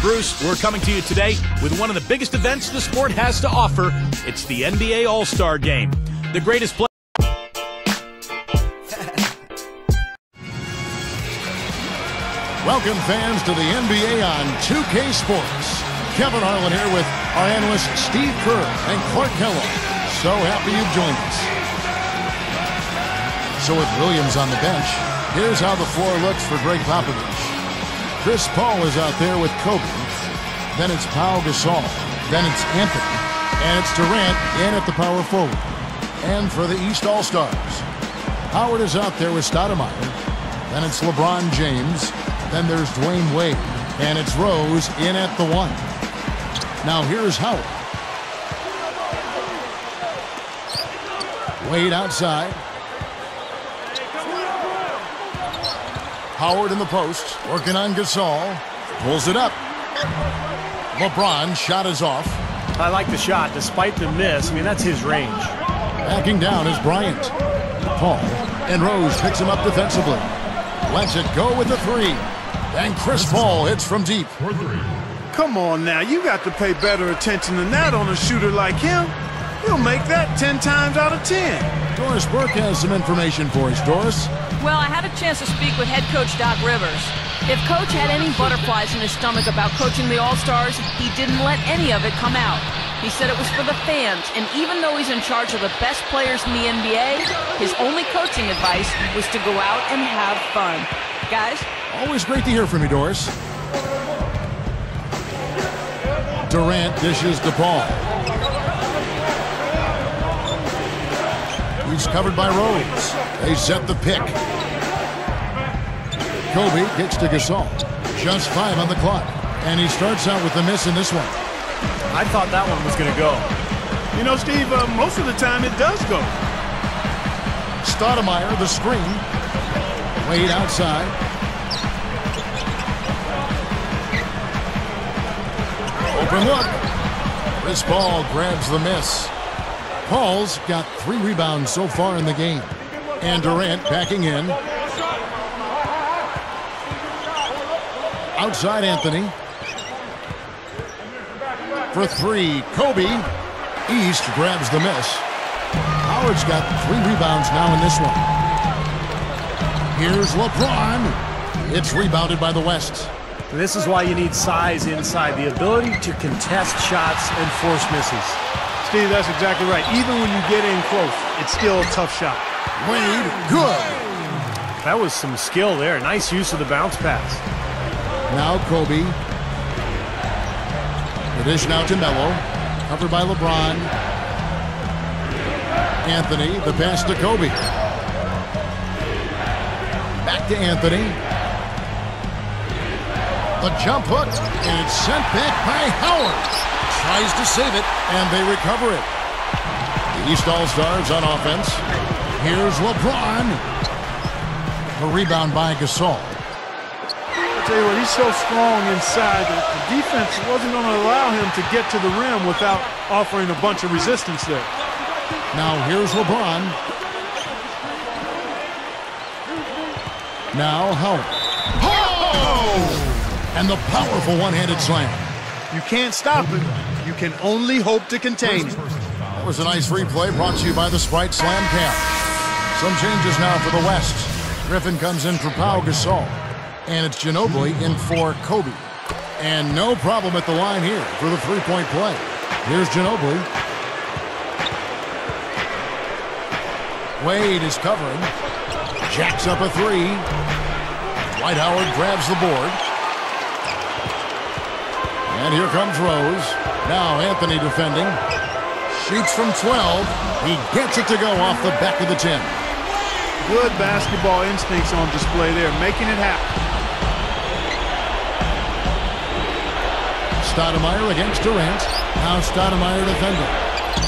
Bruce. We're coming to you today with one of the biggest events the sport has to offer. It's the NBA All-Star Game. The greatest play. Welcome fans to the NBA on 2K Sports. Kevin Harlan here with our analysts Steve Kerr and Clark Kellogg. So happy you've joined us. So with Williams on the bench, here's how the floor looks for Greg Popovich. Chris Paul is out there with Kobe. Then it's Pau Gasol. Then it's Anthony. And it's Durant in at the power forward. And for the East All-Stars, Howard is out there with Stoudemire. Then it's LeBron James. Then there's Dwayne Wade. And it's Rose in at the 1. Now here's Howard. Wade outside. Howard in the post, working on Gasol. Pulls it up. LeBron shot is off. I like the shot, despite the miss. I mean, that's his range. Backing down is Bryant. Paul and Rose picks him up defensively. Lets it go with the 3. And Chris Paul hits from deep. Come on now, you got to pay better attention than that on a shooter like him. He'll make that 10 times out of 10. Doris Burke has some information for us. Doris? Well, I had a chance to speak with head coach Doc Rivers. If Coach had any butterflies in his stomach about coaching the All-Stars, he didn't let any of it come out. He said it was for the fans, and even though he's in charge of the best players in the NBA, his only coaching advice was to go out and have fun. Guys? Always great to hear from you, Doris. Durant dishes to Paul. He's covered by Rose. They set the pick. Kobe gets to Gasol. Just 5 on the clock. And he starts out with a miss in this one. I thought that one was going to go. You know, Steve, most of the time it does go. Stoudemire, the screen. Wade outside. Open look. Chris Paul grabs the miss. Paul's got 3 rebounds so far in the game. And Durant backing in. Outside Anthony. For 3, Kobe. East grabs the miss. Howard's got 3 rebounds now in this one. Here's LeBron. It's rebounded by the West. This is why you need size inside, the ability to contest shots and force misses. Steve, that's exactly right. Even when you get in close, it's still a tough shot. Wade, good. That was some skill there. Nice use of the bounce pass. Now Kobe. The dish now to Melo. Covered by LeBron. Anthony, the pass to Kobe. Back to Anthony. The jump hook, and it's sent back by Howard. Tries to save it, and they recover it. The East All-Stars on offense. Here's LeBron. The rebound by Gasol. I'll tell you what, he's so strong inside that the defense wasn't going to allow him to get to the rim without offering a bunch of resistance there. Now here's LeBron. Now Howard. Oh! And the powerful one-handed slam. You can't stop it. You can only hope to contain it. That was a nice replay brought to you by the Sprite Slam Cam. Some changes now for the West. Griffin comes in for Pau Gasol. And it's Ginobili in for Kobe. And no problem at the line here for the three-point play. Here's Ginobili. Wade is covering. Jacks up a 3. Dwight Howard grabs the board. And here comes Rose. Now Anthony defending. Shoots from 12. He gets it to go off the back of the 10. Good basketball instincts on display there, making it happen. Stoudemire against Durant. Now Stoudemire defending.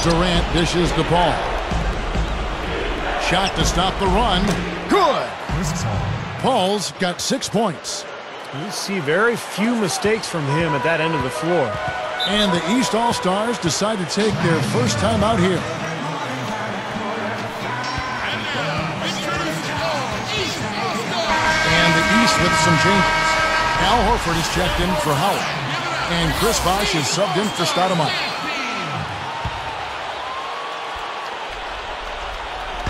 Durant dishes to Paul. Shot to stop the run. Good! Paul's got 6 points. You see very few mistakes from him at that end of the floor. And the East All-Stars decide to take their first time out here. And the East with some changes. Al Horford is checked in for Howard. And Chris Bosh is subbed in for Stoudemire.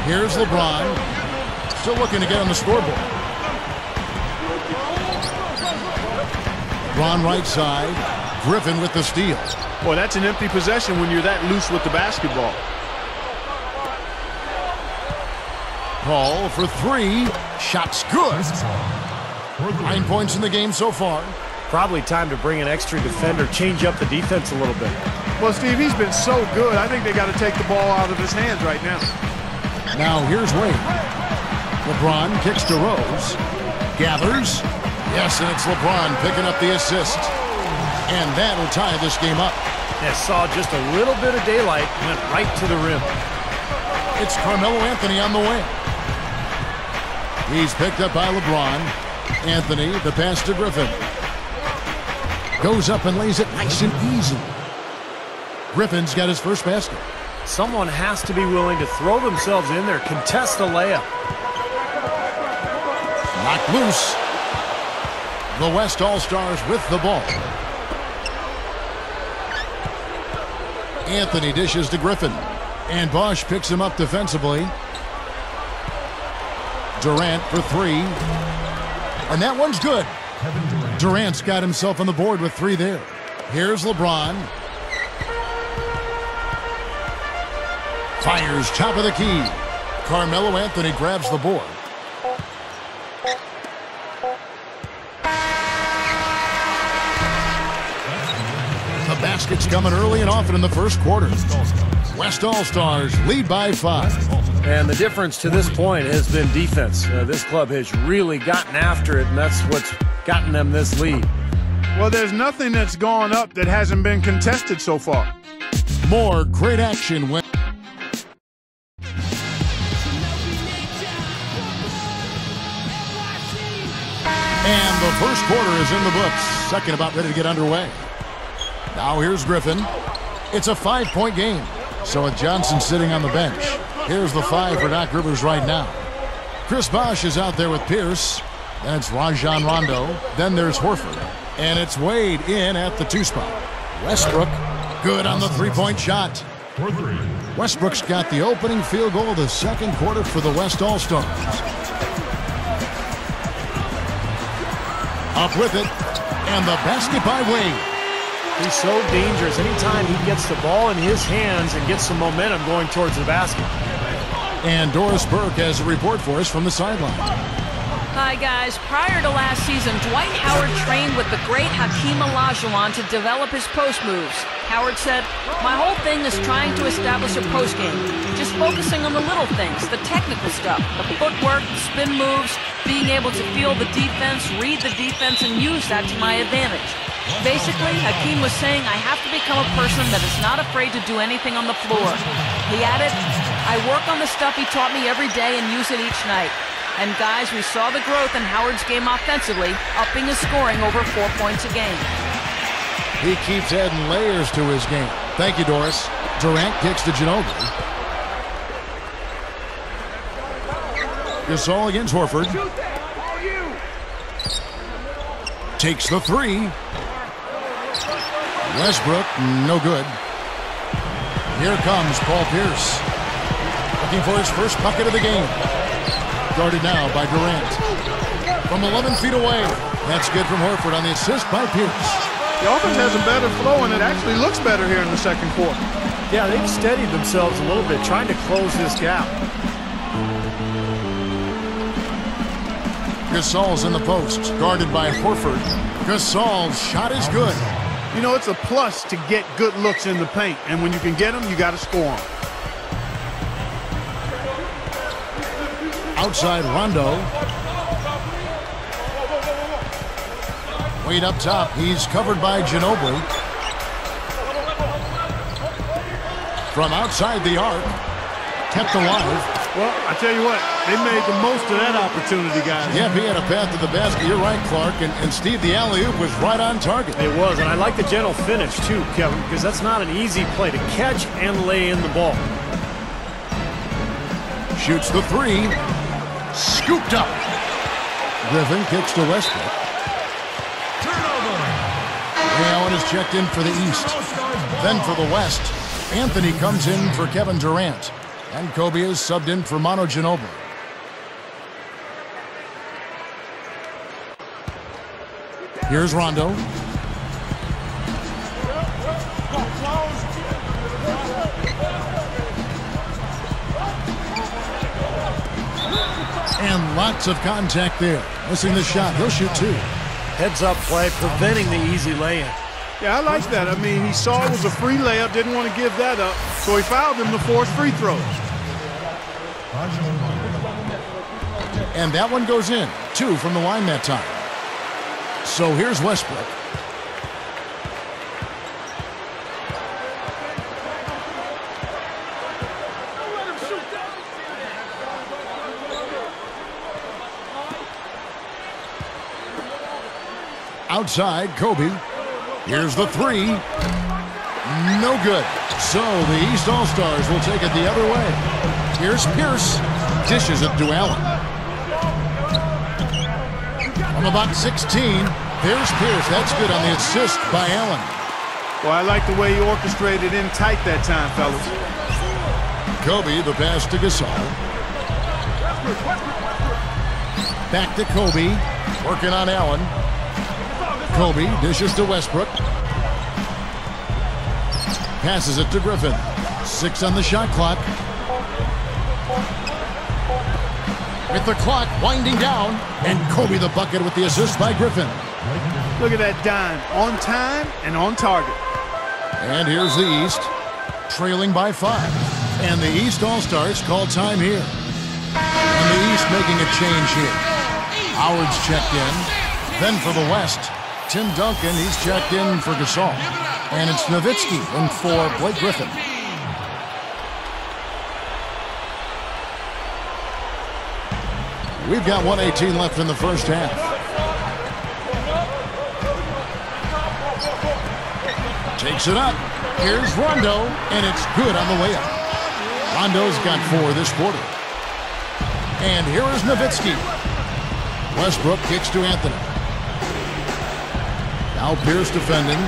Here's LeBron. Still looking to get on the scoreboard. Ron right side. Griffin with the steal. Boy, that's an empty possession when you're that loose with the basketball. Paul for three. Shot's good. 9 points in the game so far. Probably time to bring an extra defender, change up the defense a little bit. Well, Steve, he's been so good. I think they got to take the ball out of his hands right now. Now here's Wade. LeBron kicks to Rose. Gathers. Yes, and it's LeBron picking up the assist. And that'll tie this game up. Yeah, saw just a little bit of daylight, went right to the rim. It's Carmelo Anthony on the way. He's picked up by LeBron. Anthony, the pass to Griffin. Goes up and lays it nice and easy. Griffin's got his first basket. Someone has to be willing to throw themselves in there, contest the layup. Knocked loose. The West All-Stars with the ball. Anthony dishes to Griffin. And Bosh picks him up defensively. Durant for three. And that one's good. Durant's got himself on the board with three there. Here's LeBron. Fires top of the key. Carmelo Anthony grabs the board. The basket's coming early and often in the first quarter. West All-Stars lead by 5. And the difference to this point has been defense. This club has really gotten after it, and that's what's gotten them this lead. Well, there's nothing that's gone up that hasn't been contested so far. More great action when... And the first quarter is in the books. Second about ready to get underway. Now here's Griffin. It's a 5-point game. So with Johnson sitting on the bench, here's the 5 for Doc Rivers right now. Chris Bosh is out there with Pierce. Then it's Rajon Rondo. Then there's Horford. And it's Wade in at the 2 spot. Westbrook, good on the 3-point shot. Westbrook's got the opening field goal of the second quarter for the West All-Stars. Up with it. And the basket by Wade. He's so dangerous. Anytime he gets the ball in his hands and gets some momentum going towards the basket. And Doris Burke has a report for us from the sideline. Hi, guys. Prior to last season, Dwight Howard trained with the great Hakeem Olajuwon to develop his post moves. Howard said, "My whole thing is trying to establish a post game. Just focusing on the little things, the technical stuff, the footwork, the spin moves, being able to feel the defense, read the defense, and use that to my advantage." Basically, Hakeem was saying, I have to become a person that is not afraid to do anything on the floor. He added, I work on the stuff he taught me every day and use it each night. And guys, we saw the growth in Howard's game offensively, upping his scoring over 4 points a game. He keeps adding layers to his game. Thank you, Doris. Durant kicks to Ginobili. Gasol against Horford. Takes the 3. Westbrook, no good. Here comes Paul Pierce. Looking for his first bucket of the game. Guarded now by Durant. From 11 feet away. That's good from Horford on the assist by Pierce. The offense has a better flow, and it actually looks better here in the second quarter. Yeah, they've steadied themselves a little bit, trying to close this gap. Gasol's in the post, guarded by Horford. Gasol's shot is good. You know, it's a plus to get good looks in the paint, and when you can get them, you got to score them. Outside Rondo. Wade up top. He's covered by Ginobili. From outside the arc. Kept alive. Well, I tell you what, they made the most of that opportunity, guys. Yeah, he had a path to the basket. You're right, Clark. And Steve, the alley-oop was right on target. It was, and I like the gentle finish, too, Kevin, because that's not an easy play to catch and lay in the ball. Shoots the 3. Scooped up. Griffin kicks to Westbrook. Ray Allen is checked in for the East. Then for the West, Anthony comes in for Kevin Durant. And Kobe is subbed in for Manu Ginobili. Here's Rondo. And lots of contact there. Missing the shot. He'll shoot 2. Heads-up play, preventing the easy lay-in. Yeah, I like that. I mean, he saw it was a free layup, didn't want to give that up, so he fouled him to force free throws. And that one goes in. 2 from the line that time. So here's Westbrook. Outside, Kobe. Here's the 3. No good. So the East All-Stars will take it the other way. Here's Pierce. Dishes it to Allen. From about 16, here's Pierce. That's good on the assist by Allen. Well, I like the way he orchestrated in tight that time, fellas. Kobe, the pass to Gasol. Back to Kobe. Working on Allen. Kobe dishes to Westbrook. Passes it to Griffin. 6 on the shot clock. With the clock winding down. And Kobe the bucket with the assist by Griffin. Look at that dime. On time and on target. And here's the East. Trailing by 5. And the East All-Stars call time here. And the East making a change here. Howard's checked in. Then for the West, Tim Duncan, he's checked in for Gasol. And it's Nowitzki in for Blake Griffin. We've got 1:18 left in the first half. Takes it up. Here's Rondo, and it's good on the way up. Rondo's got 4 this quarter. And here is Nowitzki. Westbrook kicks to Anthony. Now Pierce defending.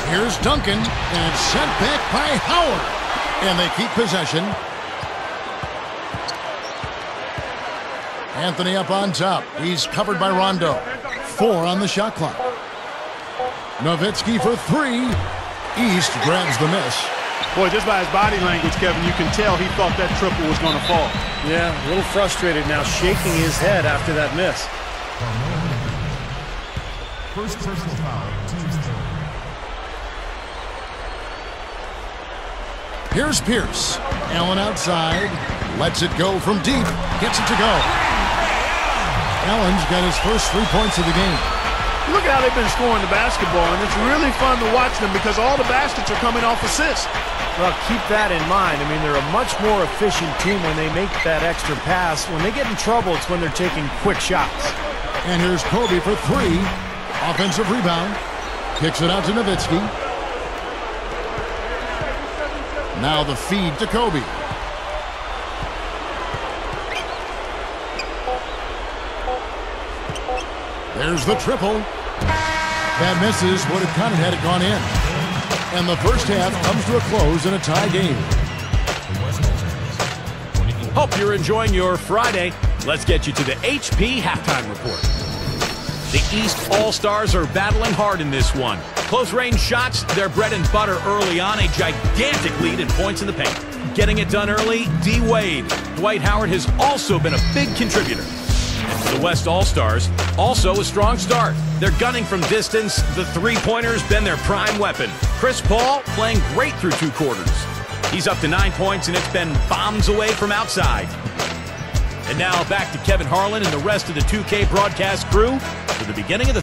Here's Duncan, and it's sent back by Howard. And they keep possession. Anthony up on top. He's covered by Rondo. 4 on the shot clock. Nowitzki for 3. East grabs the miss. Boy, just by his body language, Kevin, you can tell he thought that triple was going to fall. Yeah, a little frustrated now, shaking his head after that miss. First personal foul, team's third. Here's Pierce. Allen outside. Lets it go from deep. Gets it to go. Allen's got his first 3 points of the game. Look at how they've been scoring the basketball, and it's really fun to watch them because all the baskets are coming off assists. Well, keep that in mind. I mean, they're a much more efficient team when they make that extra pass. When they get in trouble, it's when they're taking quick shots. And here's Kobe for 3. Offensive rebound. Kicks it out to Nowitzki. Now the feed to Kobe. There's the triple. That misses. Would have counted had it gone in. And the first half comes to a close in a tie game. Hope you're enjoying your Friday. Let's get you to the HP halftime report. The East All-Stars are battling hard in this one. Close-range shots, their bread and butter early on. A gigantic lead in points in the paint. Getting it done early, D. Wade. Dwight Howard has also been a big contributor. And for the West All-Stars, also a strong start. They're gunning from distance. The three-pointer's been their prime weapon. Chris Paul playing great through 2 quarters. He's up to 9 points, and it's been bombs away from outside. And now back to Kevin Harlan and the rest of the 2K broadcast crew for the beginning of the